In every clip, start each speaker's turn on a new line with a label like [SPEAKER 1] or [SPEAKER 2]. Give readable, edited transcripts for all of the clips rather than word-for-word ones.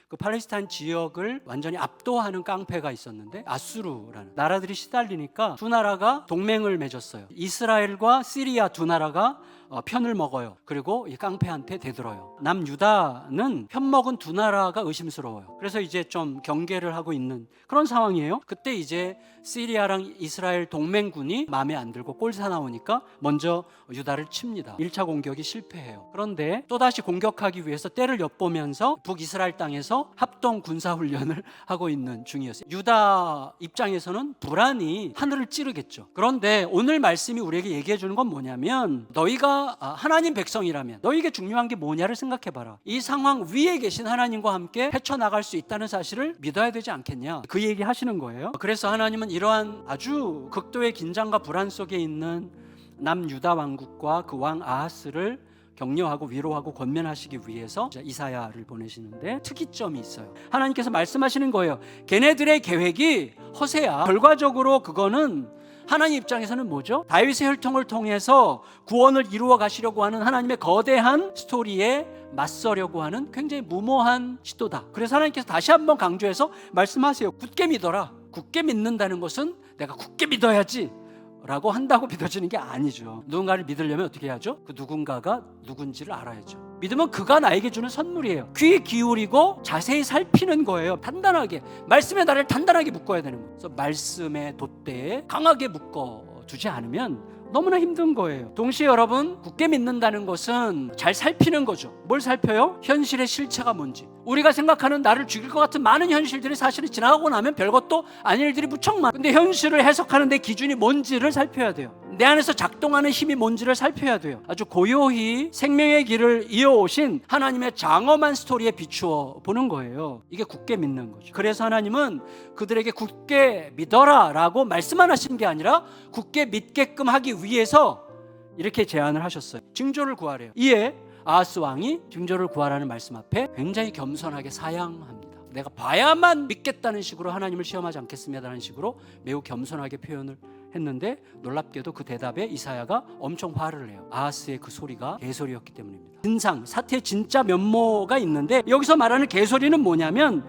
[SPEAKER 1] 그 팔레스타인 지역을 완전히 압도하는 깡패가 있었는데 아수르라는 나라들이 시달리니까 두 나라가 동맹을 맺었어요. 이스라엘과 시리아 두 나라가 편을 먹어요. 그리고 이 깡패한테 대들어요. 남유다는 편먹은 두 나라가 의심스러워요. 그래서 이제 좀 경계를 하고 있는 그런 상황이에요. 그때 이제 시리아랑 이스라엘 동맹군이 마음에 안 들고 꼴사 나오니까 먼저 유다를 칩니다. 1차 공격이 실패해요. 그런데 또다시 공격하기 위해서 때를 엿보면서 북이스라엘 땅에서 합동 군사훈련을 하고 있는 중이었어요. 유다 입장에서는 불안이 하늘을 찌르겠죠. 그런데 오늘 말씀이 우리에게 얘기해 주는 건 뭐냐면 너희가 하나님 백성이라면 너희에게 중요한 게 뭐냐를 생각해봐라. 이 상황 위에 계신 하나님과 함께 헤쳐나갈 수 있다는 사실을 믿어야 되지 않겠냐, 그 얘기 하시는 거예요. 그래서 하나님은 이러한 아주 극도의 긴장과 불안 속에 있는 남유다 왕국과 그 왕 아하스를 격려하고 위로하고 권면하시기 위해서 이사야를 보내시는데 특이점이 있어요. 하나님께서 말씀하시는 거예요. 걔네들의 계획이 허세야. 결과적으로 그거는 하나님 입장에서는 뭐죠? 다윗의 혈통을 통해서 구원을 이루어 가시려고 하는 하나님의 거대한 스토리에 맞서려고 하는 굉장히 무모한 시도다. 그래서 하나님께서 다시 한번 강조해서 말씀하세요. 굳게 믿어라. 굳게 믿는다는 것은 내가 굳게 믿어야지 라고 한다고 믿어지는 게 아니죠. 누군가를 믿으려면 어떻게 해야죠? 그 누군가가 누군지를 알아야죠. 믿으면 그가 나에게 주는 선물이에요. 귀 기울이고 자세히 살피는 거예요. 단단하게 말씀에 나를 단단하게 묶어야 되는 거예요. 그래서 말씀의 돛대에 강하게 묶어두지 않으면 너무나 힘든 거예요. 동시에 여러분, 굳게 믿는다는 것은 잘 살피는 거죠. 뭘 살펴요? 현실의 실체가 뭔지. 우리가 생각하는 나를 죽일 것 같은 많은 현실들이 사실은 지나가고 나면 별것도 아닌 일들이 무척 많아요. 근데 현실을 해석하는 데 기준이 뭔지를 살펴야 돼요. 내 안에서 작동하는 힘이 뭔지를 살펴야 돼요. 아주 고요히 생명의 길을 이어오신 하나님의 장엄한 스토리에 비추어 보는 거예요. 이게 굳게 믿는 거죠. 그래서 하나님은 그들에게 굳게 믿어라 라고 말씀만 하신 게 아니라 굳게 믿게끔 하기 위해서 이렇게 제안을 하셨어요. 징조를 구하래요. 이에 아하스 왕이 징조를 구하라는 말씀 앞에 굉장히 겸손하게 사양합니다. 내가 봐야만 믿겠다는 식으로 하나님을 시험하지 않겠습니다라는 식으로 매우 겸손하게 표현을 했는데 놀랍게도 그 대답에 이사야가 엄청 화를 내요. 아하스의 그 소리가 개소리였기 때문입니다. 진상, 사태의 진짜 면모가 있는데 여기서 말하는 개소리는 뭐냐면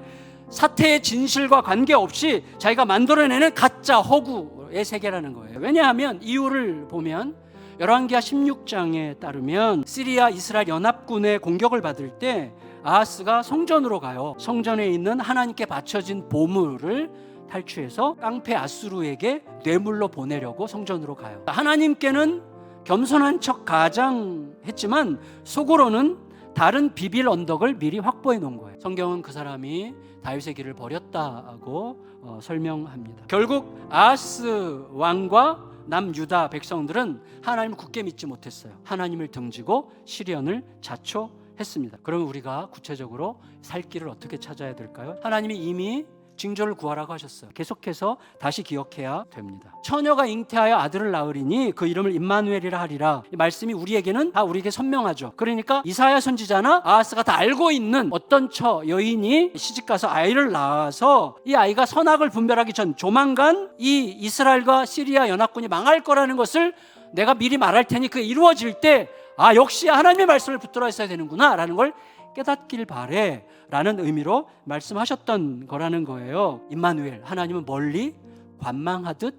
[SPEAKER 1] 사태의 진실과 관계없이 자기가 만들어내는 가짜 허구의 세계라는 거예요. 왜냐하면 이유를 보면 열왕기하 16장에 따르면 시리아 이스라엘 연합군의 공격을 받을 때 아하스가 성전으로 가요. 성전에 있는 하나님께 바쳐진 보물을 탈취해서 깡패 아수르에게 뇌물로 보내려고 성전으로 가요. 하나님께는 겸손한 척 가장했지만 속으로는 다른 비빌 언덕을 미리 확보해 놓은 거예요. 성경은 그 사람이 다윗의 길을 버렸다고 설명합니다. 결국 아하스 왕과 남유다 백성들은 하나님을 굳게 믿지 못했어요. 하나님을 등지고 시련을 자초했습니다. 그러면 우리가 구체적으로 살 길을 어떻게 찾아야 될까요? 하나님이 이미 징조를 구하라고 하셨어요. 계속해서 다시 기억해야 됩니다. 처녀가 잉태하여 아들을 낳으리니 그 이름을 임마누엘이라 하리라. 이 말씀이 우리에게는 다 우리에게 선명하죠. 그러니까 이사야 선지자나 아하스가 다 알고 있는 어떤 여인이 시집가서 아이를 낳아서 이 아이가 선악을 분별하기 전 조만간 이 이스라엘과 시리아 연합군이 망할 거라는 것을 내가 미리 말할 테니 그게 이루어질 때 역시 하나님의 말씀을 붙들어 있어야 되는구나 라는 걸 깨닫길 바래 라는 의미로 말씀하셨던 거라는 거예요. 임마누엘, 하나님은 멀리 관망하듯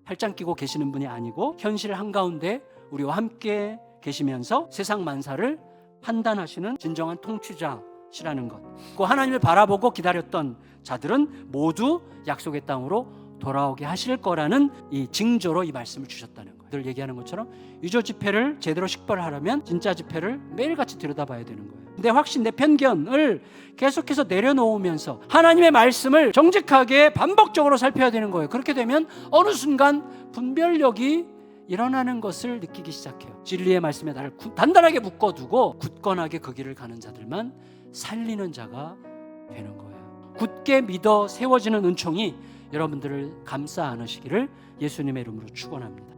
[SPEAKER 1] 팔짱 끼고 계시는 분이 아니고 현실 한가운데 우리와 함께 계시면서 세상 만사를 판단하시는 진정한 통치자시라는 것. 그 하나님을 바라보고 기다렸던 자들은 모두 약속의 땅으로 돌아오게 하실 거라는 이 징조로 이 말씀을 주셨다는 거예요. 늘 얘기하는 것처럼 유조 집회를 제대로 식별하려면 진짜 집회를 매일같이 들여다봐야 되는 거예요. 내 확신, 내 편견을 계속해서 내려놓으면서 하나님의 말씀을 정직하게 반복적으로 살펴야 되는 거예요. 그렇게 되면 어느 순간 분별력이 일어나는 것을 느끼기 시작해요. 진리의 말씀에 나를 단단하게 묶어두고 굳건하게 그 길을 가는 자들만 살리는 자가 되는 거예요. 굳게 믿어 세워지는 은총이 여러분들을 감싸 안으시기를 예수님의 이름으로 축원합니다.